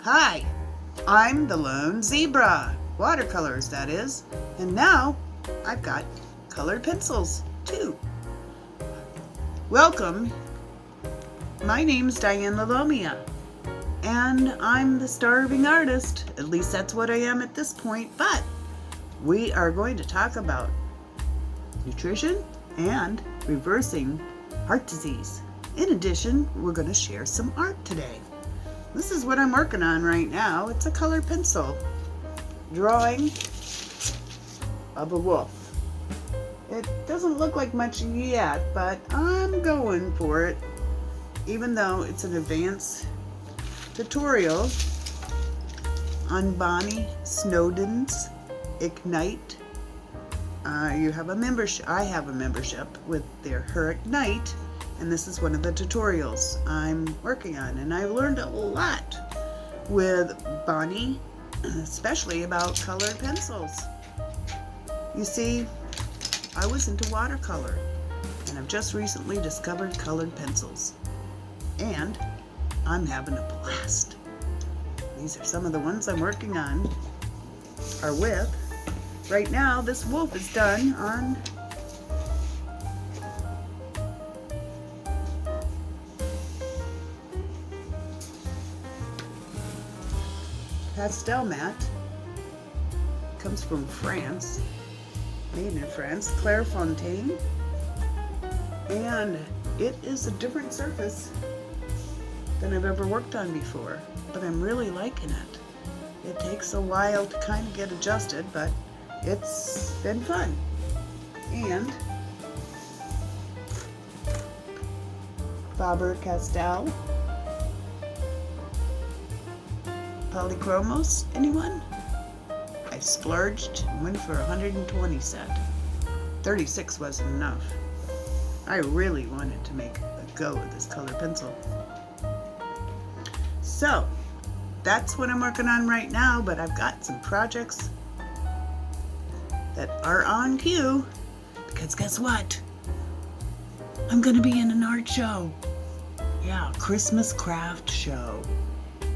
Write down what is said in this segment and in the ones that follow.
Hi, I'm the Lone Zebra. Watercolors, that is. And now I've got colored pencils, too. Welcome. My name's Diane Lalomia, and I'm the starving artist. At least that's what I am at this point. But we are going to talk about nutrition and reversing heart disease. In addition, we're going to share some art today. This is what I'm working on right now. It's a colored pencil drawing of a wolf. It doesn't look like much yet, but I'm going for it, even though it's an advanced tutorial on Bonnie Snowden's Ignite. You have a membership. I have a membership with her Ignite, and this is one of the tutorials I'm working on. And I've learned a lot with Bonnie, especially about colored pencils. You see, I was into watercolor, and I've just recently discovered colored pencils, and I'm having a blast. These are some of the ones I'm working on, are with. Right now, this wolf is done on pastel mat. Comes from France, made in France, Clairefontaine, and it is a different surface than I've ever worked on before, but I'm really liking it. It takes a while to kind of get adjusted, but it's been fun. And Faber-Castell Polychromos, anyone? I splurged and went for 120 set. 36 wasn't enough. I really wanted to make a go of this colored pencil. So, that's what I'm working on right now, but I've got some projects that are on cue, because guess what? I'm gonna be in an art show. Yeah, Christmas craft show.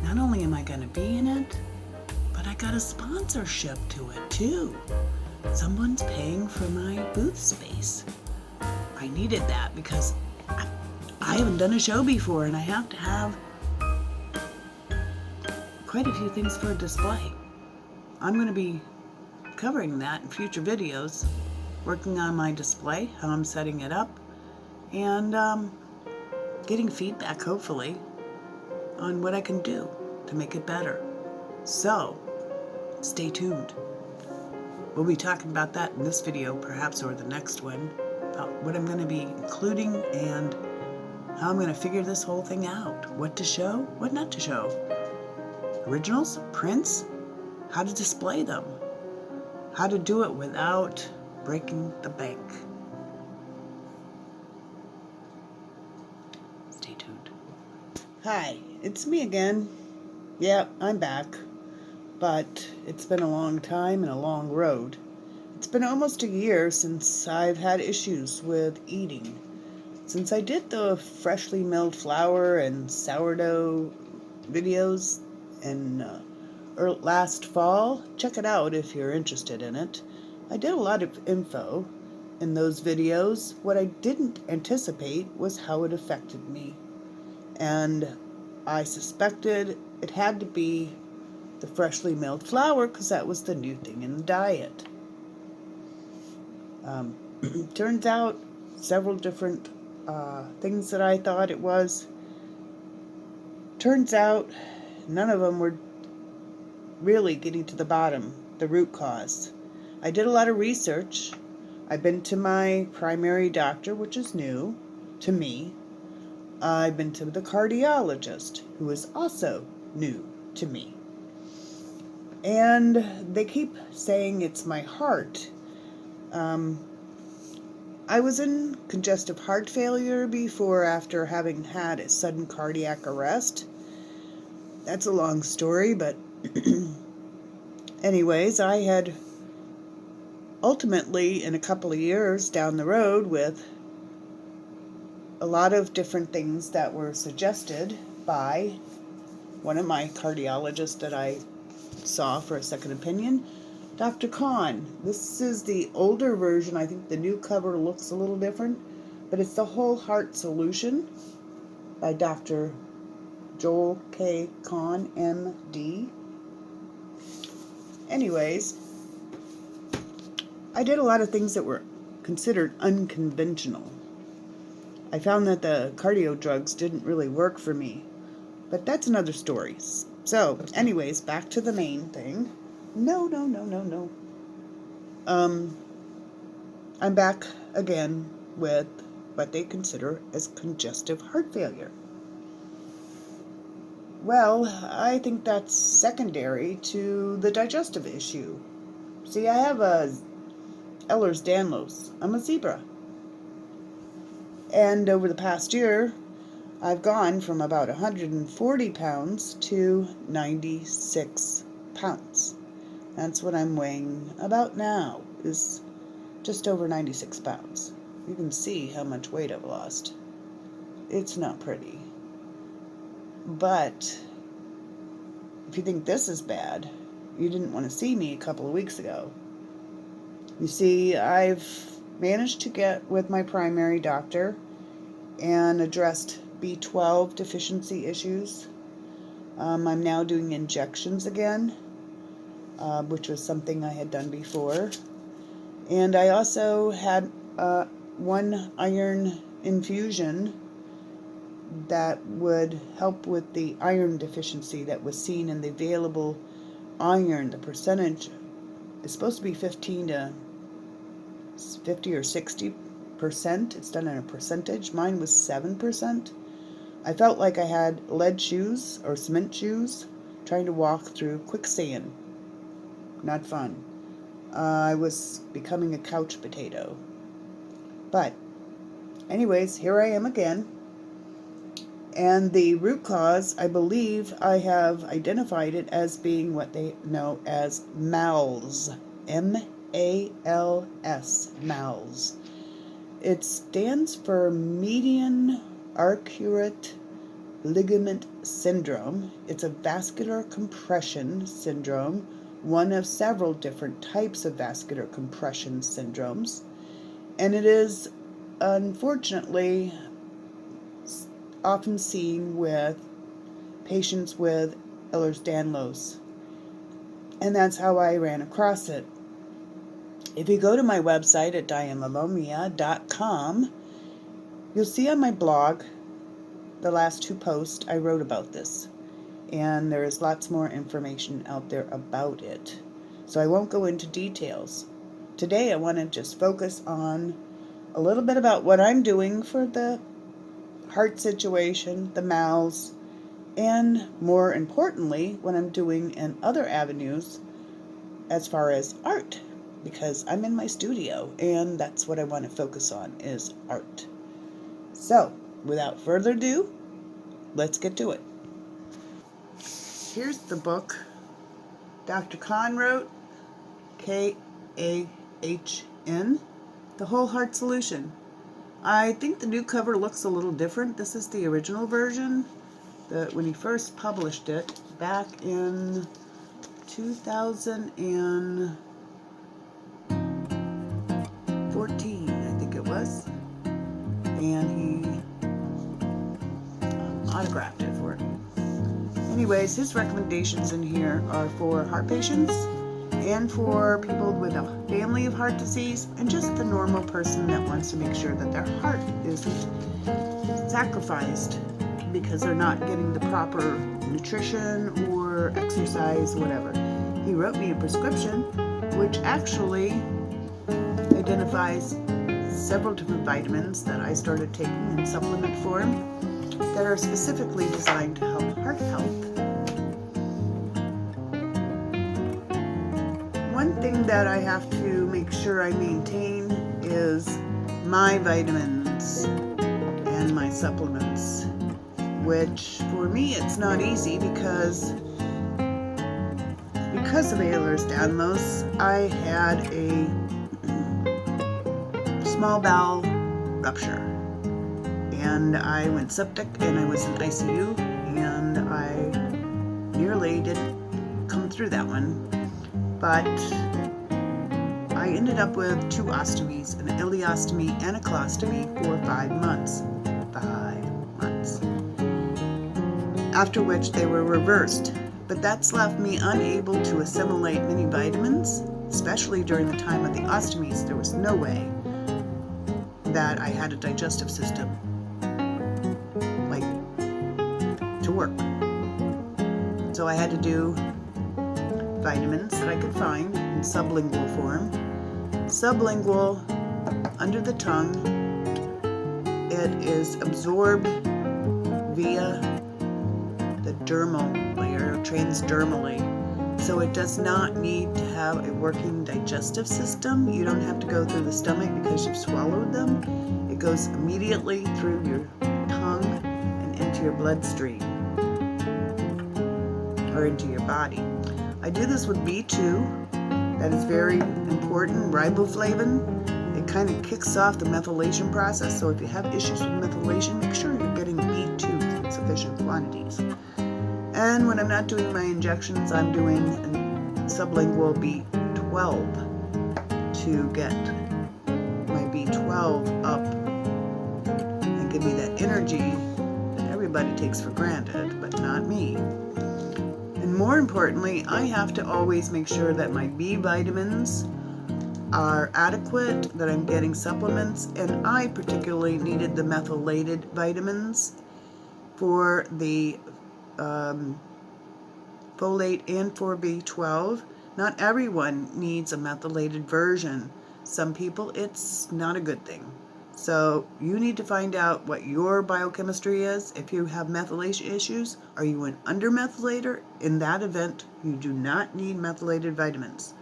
Not only am I gonna be in it, but I got a sponsorship to it too. Someone's paying for my booth space. I needed that because I haven't done a show before, and I have to have quite a few things for a display. I'm going to be covering that in future videos, working on my display, how I'm setting it up, and getting feedback, hopefully, on what I can do to make it better. So, stay tuned. We'll be talking about that in this video, perhaps, or the next one, about what I'm going to be including and how I'm going to figure this whole thing out. What to show, what not to show. Originals, prints, how to display them, how to do it without breaking the bank. Stay tuned. Hi, it's me again. Yeah, I'm back. But it's been a long time and a long road. It's been almost a year since I've had issues with eating. Since I did the freshly milled flour and sourdough videos in last fall, check it out if you're interested in it. I did a lot of info in those videos. What I didn't anticipate was how it affected me. And I suspected it had to be the freshly milled flour, because that was the new thing in the diet. Turns out several different things that I thought it was. Turns out none of them were really getting to the bottom, the root cause. I did a lot of research. I've been to my primary doctor, which is new to me. I've been to the cardiologist, who is also new to me. And they keep saying it's my heart. I was in congestive heart failure before, after having had a sudden cardiac arrest. That's a long story, but anyways, I had ultimately, in a couple of years down the road, with a lot of different things that were suggested by one of my cardiologists that I saw for a second opinion, Dr. Kahn. This is the older version. I think the new cover looks a little different, but it's the Whole Heart Solution by Dr. Joel K. Kahn, MD. Anyways, I did a lot of things that were considered unconventional. I found that the cardio drugs didn't really work for me, but that's another story. So, anyways, back to the main thing. No. I'm back again with what they consider as congestive heart failure. Well, I think that's secondary to the digestive issue. See, I have a Ehlers-Danlos. I'm a zebra. And over the past year, I've gone from about 140 pounds to 96 pounds. That's what I'm weighing about now, is just over 96 pounds. You can see how much weight I've lost. It's not pretty. But if you think this is bad, you didn't want to see me a couple of weeks ago. You see, I've managed to get with my primary doctor and addressed B12 deficiency issues. I'm now doing injections again, which was something I had done before. And I also had one iron infusion that would help with the iron deficiency that was seen in the available iron. The percentage is supposed to be 50 or 60%. It's done in a percentage. Mine was 7%. I felt like I had lead shoes or cement shoes trying to walk through quicksand. Not fun. I was becoming a couch potato. But anyways, here I am again. And the root cause, I believe I have identified it as being what they know as MALS. M-A-L-S. MALS. It stands for median arcuate ligament syndrome. It's a vascular compression syndrome, one of several different types of vascular compression syndromes. And it is, unfortunately, often seen with patients with Ehlers-Danlos. And that's how I ran across it. If you go to my website at dianelalomia.com, you'll see on my blog the last 2 posts I wrote about this. And there is lots more information out there about it. So I won't go into details. Today I want to just focus on a little bit about what I'm doing for the heart situation, the MALS, and more importantly, what I'm doing in other avenues as far as art, because I'm in my studio and that's what I want to focus on is art. So, without further ado, let's get to it. Here's the book Dr. Kahn wrote, K-A-H-N, The Whole Heart Solution. I think the new cover looks a little different. This is the original version that when he first published it back in 2014, I think it was. And he autographed it for me. Anyways, his recommendations in here are for heart patients and for people with a family of heart disease and just the normal person that wants to make sure that their heart isn't sacrificed because they're not getting the proper nutrition or exercise, whatever. He wrote me a prescription which actually identifies several different vitamins that I started taking in supplement form that are specifically designed to help heart health. One thing that I have to make sure I maintain is my vitamins and my supplements, which for me it's not easy because of Ehlers-Danlos, I had a small bowel rupture and I went septic and I was in ICU and I really didn't come through that one, but I ended up with 2 ostomies, an ileostomy and a colostomy for 5 months. 5 months. After which they were reversed. But that's left me unable to assimilate many vitamins, especially during the time of the ostomies. There was no way that I had a digestive system like to work. So I had to do vitamins that I could find in sublingual form. Sublingual, under the tongue, it is absorbed via the dermal layer, transdermally. So it does not need to have a working digestive system. You don't have to go through the stomach because you've swallowed them. It goes immediately through your tongue and into your bloodstream or into your body. I do this with B2. That is very important. Riboflavin. It kind of kicks off the methylation process. So if you have issues with methylation, make sure you're getting B2 in sufficient quantities. And when I'm not doing my injections, I'm doing sublingual B12 to get my B12 up and give me that energy that everybody takes for granted, but not me. And more importantly, I have to always make sure that my B vitamins are adequate, that I'm getting supplements, and I particularly needed the methylated vitamins for the folate and for B12. Not everyone needs a methylated version. Some people, it's not a good thing. So you need to find out what your biochemistry is. If you have methylation issues, are you an undermethylator? In that event, you do not need methylated vitamins.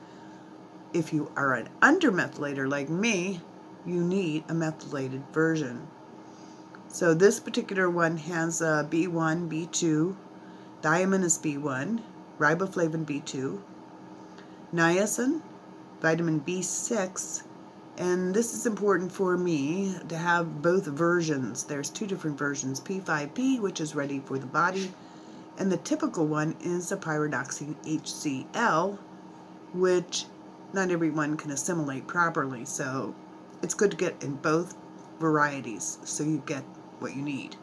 If you are an undermethylator like me, you need a methylated version. So this particular one has B1, B2, thiamine is B1, riboflavin B2, niacin, vitamin B6, and this is important for me to have both versions. There's 2 different versions, P5P, which is ready for the body, and the typical one is the pyridoxine HCl, which not everyone can assimilate properly, so it's good to get in both varieties so you get what you need.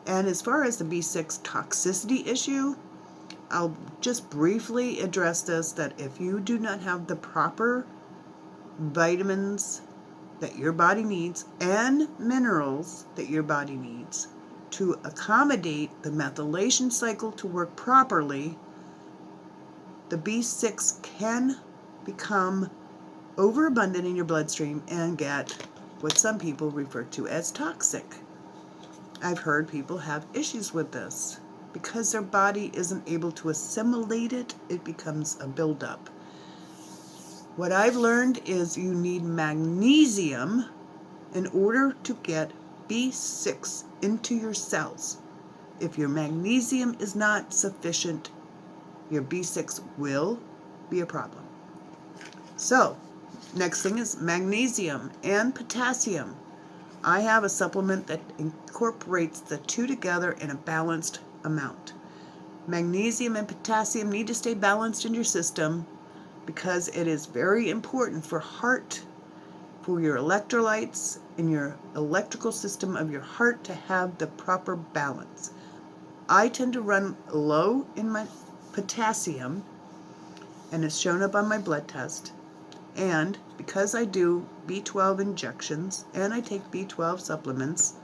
And as far as the B6 toxicity issue, I'll just briefly address this, that if you do not have the proper vitamins that your body needs and minerals that your body needs to accommodate the methylation cycle to work properly, the B6 can become overabundant in your bloodstream and get what some people refer to as toxic. I've heard people have issues with this. Because their body isn't able to assimilate it, it becomes a buildup. What I've learned is you need magnesium in order to get B6 into your cells. If your magnesium is not sufficient, your B6 will be a problem. So, next thing is magnesium and potassium. I have a supplement that incorporates the 2 together in a balanced amount. Magnesium and potassium need to stay balanced in your system because it is very important for heart, for your electrolytes in your electrical system of your heart to have the proper balance. I tend to run low in my potassium, and it's shown up on my blood test. And because I do B12 injections and I take B12 supplements,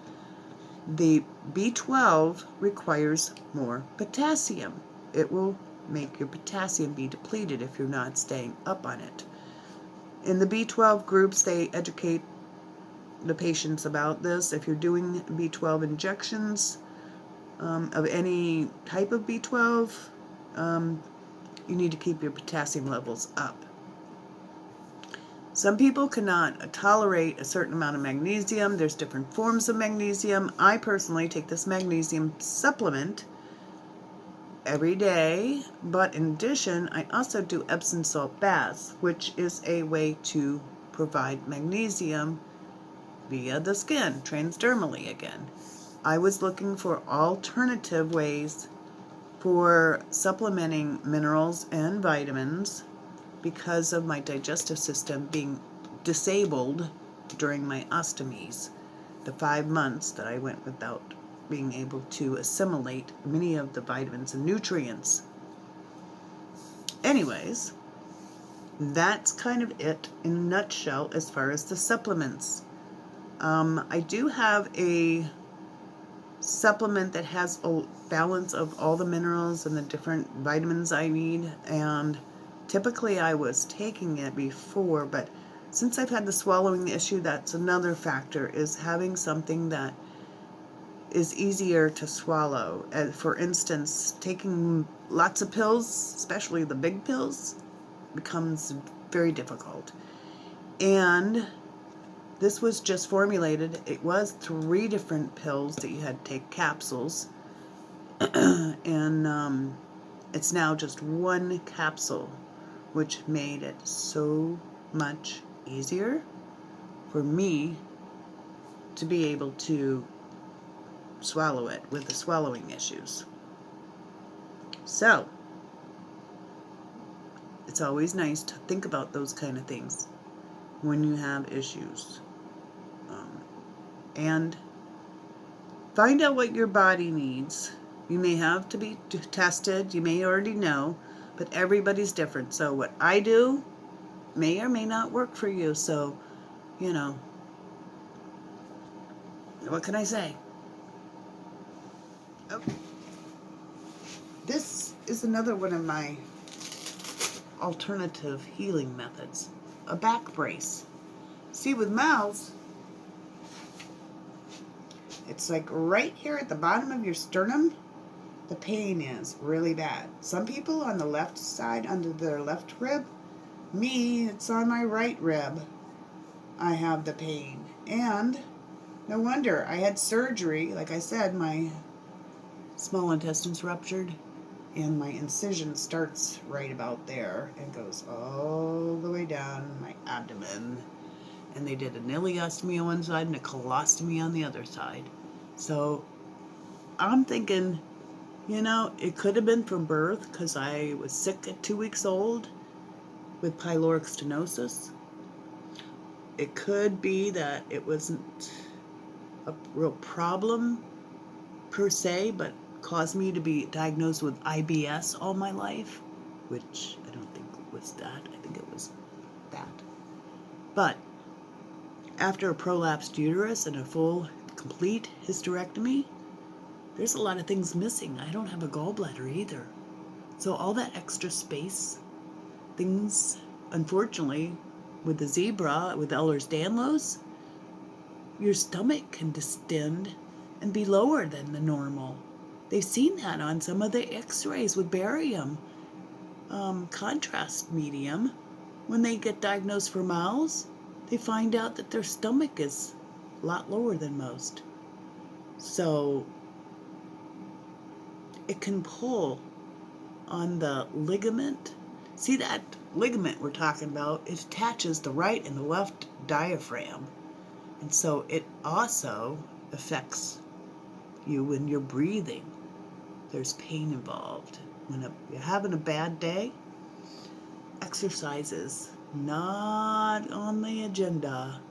the B12 requires more potassium. It will make your potassium be depleted if you're not staying up on it. In the B12 groups, they educate the patients about this. If you're doing B12 injections of any type of B12, you need to keep your potassium levels up. Some people cannot tolerate a certain amount of magnesium. There's different forms of magnesium. I personally take this magnesium supplement every day, but in addition, I also do Epsom salt baths, which is a way to provide magnesium via the skin, transdermally again. I was looking for alternative ways for supplementing minerals and vitamins because of my digestive system being disabled during my ostomies, the 5 months that I went without being able to assimilate many of the vitamins and nutrients. Anyways, that's kind of it in a nutshell as far as the supplements. I do have a supplement that has a balance of all the minerals and the different vitamins I need, and typically I was taking it before, but since I've had the swallowing issue, that's another factor, is having something that is easier to swallow. For instance, taking lots of pills, especially the big pills, becomes very difficult. And this was just formulated. It was 3 different pills that you had to take, capsules. And it's now just 1 capsule, which made it so much easier for me to be able to swallow it with the swallowing issues. So, it's always nice to think about those kind of things when you have issues. And find out what your body needs. You may have to be tested, you may already know, but everybody's different. So what I do may or may not work for you. So, what can I say? Okay. This is another one of my alternative healing methods, a back brace. See, with mouths, it's like right here at the bottom of your sternum, the pain is really bad. Some people on the left side, under their left rib. Me, it's on my right rib. I have the pain. And no wonder. I had surgery. Like I said, my small intestine's ruptured, and my incision starts right about there and goes all the way down my abdomen. And they did an ileostomy on one side and a colostomy on the other side. So I'm thinking, it could have been from birth, because I was sick at 2 weeks old with pyloric stenosis. It could be that it wasn't a real problem per se, but caused me to be diagnosed with IBS all my life, which I don't think was that. I think it was that. But after a prolapsed uterus and a full, complete hysterectomy, there's a lot of things missing. I don't have a gallbladder either. So all that extra space, things, unfortunately, with the zebra, with Ehlers-Danlos, your stomach can distend and be lower than the normal. They've seen that on some of the x-rays with barium contrast medium. When they get diagnosed for mouths, they find out that their stomach is a lot lower than most. So it can pull on the ligament. See that ligament we're talking about? It attaches the right and the left diaphragm. And so it also affects you when you're breathing. There's pain involved. When you're having a bad day, exercise is not on the agenda.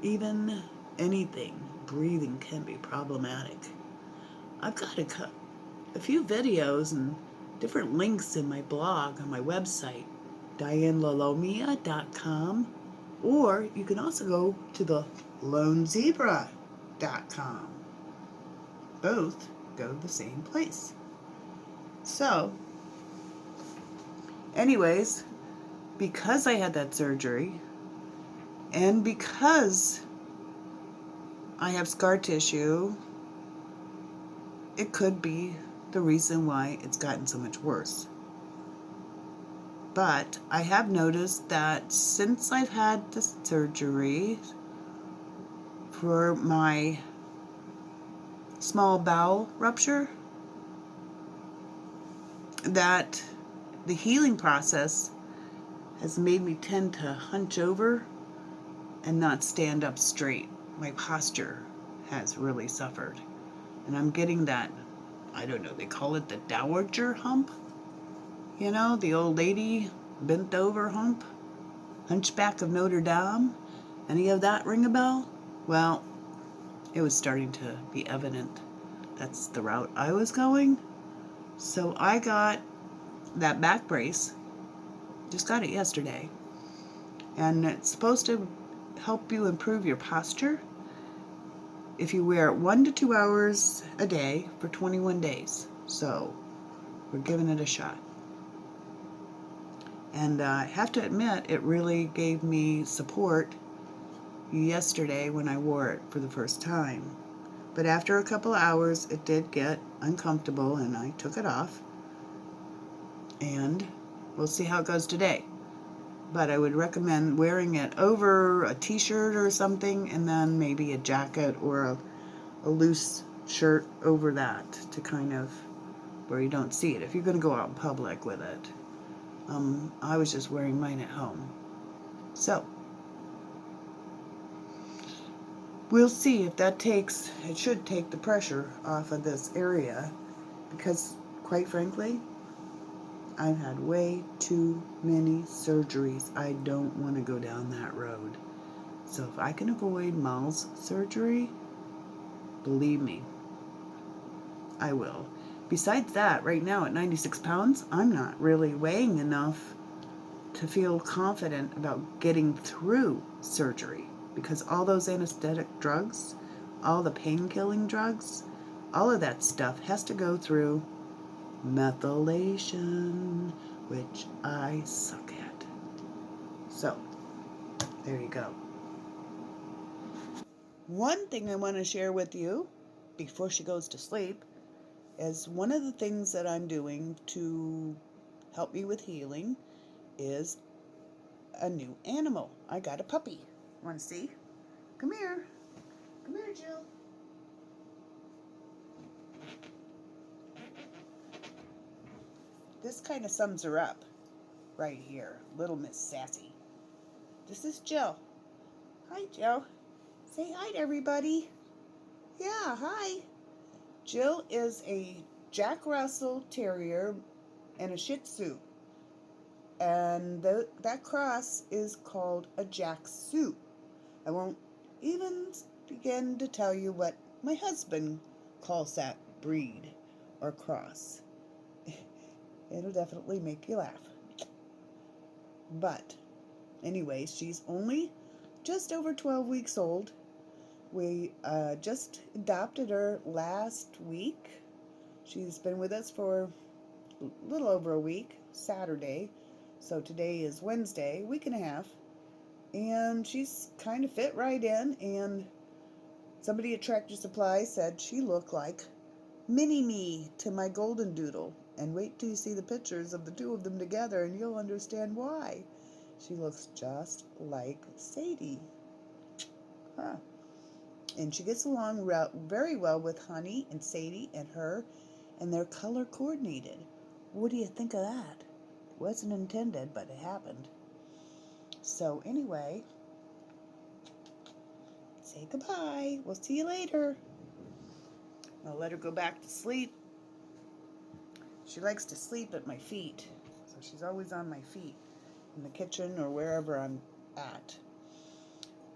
Even anything, breathing can be problematic. I've got a few videos and different links in my blog on my website, dianelalomia.com, or you can also go to the lonezebra.com. Both go to the same place. So, anyways, because I had that surgery, and because I have scar tissue, it could be the reason why it's gotten so much worse. But I have noticed that since I've had the surgery for my small bowel rupture, that the healing process has made me tend to hunch over and not stand up straight. My posture has really suffered. And I'm getting that I don't know, they call it the dowager hump. You know, the old lady bent over hump. Hunchback of Notre Dame. Any of that ring a bell? Well, it was starting to be evident that's the route I was going. So I got that back brace. Just got it yesterday. And it's supposed to help you improve your posture if you wear it 1 to 2 hours a day for 21 days. So we're giving it a shot. And I have to admit, it really gave me support yesterday when I wore it for the first time. But after a couple of hours, it did get uncomfortable and I took it off. And we'll see how it goes today. But I would recommend wearing it over a t-shirt or something, and then maybe a jacket or a loose shirt over that to kind of where you don't see it if you're going to go out in public with it. I was just wearing mine at home. So we'll see if that takes, it should take the pressure off of this area, because quite frankly, I've had way too many surgeries. I don't want to go down that road. So if I can avoid Mal's surgery, believe me, I will. Besides that, right now at 96 pounds, I'm not really weighing enough to feel confident about getting through surgery, because all those anesthetic drugs, all the pain-killing drugs, all of that stuff has to go through methylation, which I suck at. So, there you go. One thing I want to share with you before she goes to sleep is one of the things that I'm doing to help me with healing is a new animal. I got a puppy. Want to see? Come here. Come here, Jill. This kind of sums her up right here. Little Miss Sassy. This is Jill. Hi, Jill. Say hi to everybody. Yeah, hi. Jill is a Jack Russell Terrier and a Shih Tzu. And that cross is called a Jack Tzu. I won't even begin to tell you what my husband calls that breed or cross. It'll definitely make you laugh. But anyway, she's only just over 12 weeks old. We just adopted her last week. She's been with us for a little over a week, Saturday. So today is Wednesday, week and a half. And she's kind of fit right in. And somebody at Tractor Supply said she looked like Mini-Me to my golden doodle. And wait till you see the pictures of the two of them together and you'll understand why. She looks just like Sadie. Huh. And she gets along very well with Honey and Sadie and her, and they're color coordinated. What do you think of that? It wasn't intended, but it happened. So anyway, say goodbye. We'll see you later. I'll let her go back to sleep. She likes to sleep at my feet, so she's always on my feet in the kitchen or wherever I'm at.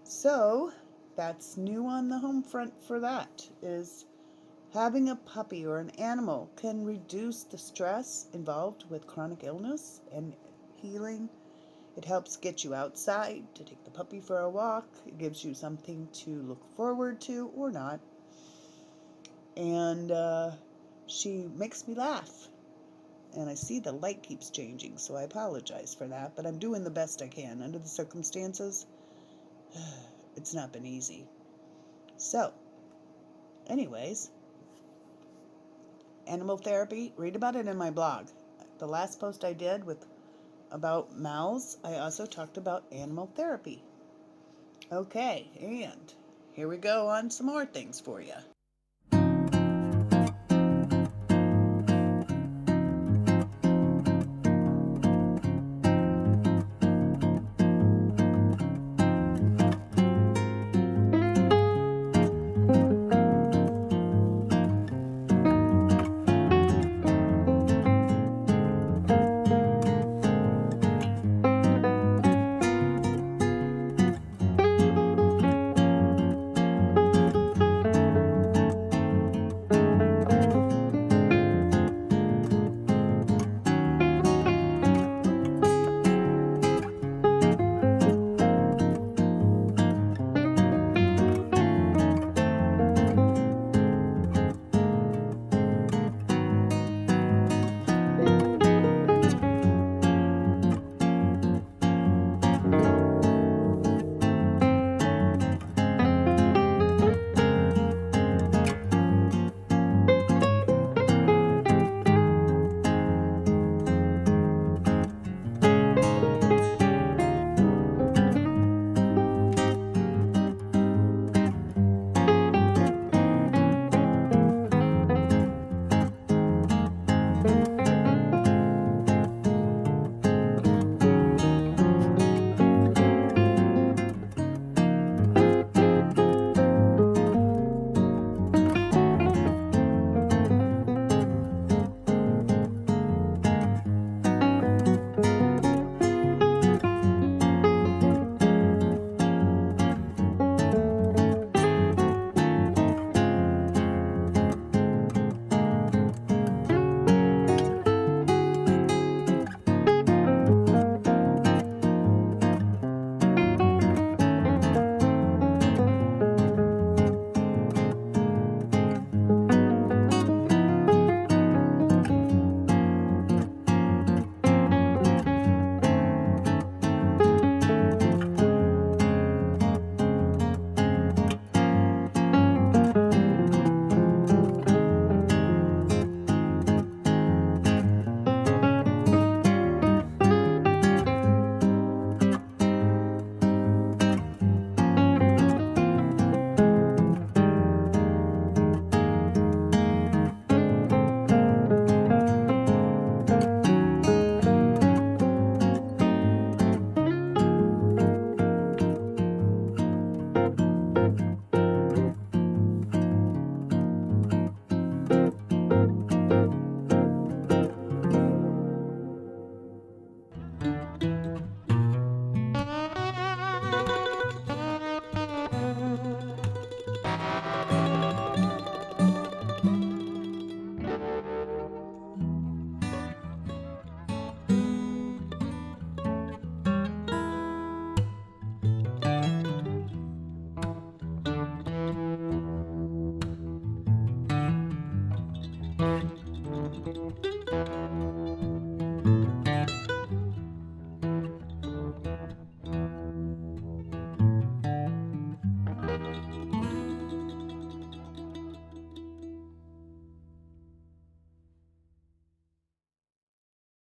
So that's new on the home front for that, is having a puppy or an animal can reduce the stress involved with chronic illness and healing. It helps get you outside to take the puppy for a walk. It gives you something to look forward to or not. And she makes me laugh. And I see the light keeps changing, so I apologize for that. But I'm doing the best I can under the circumstances. It's not been easy. So, anyways, animal therapy, read about it in my blog. The last post I did about mouths, I also talked about animal therapy. Okay, and here we go on some more things for you.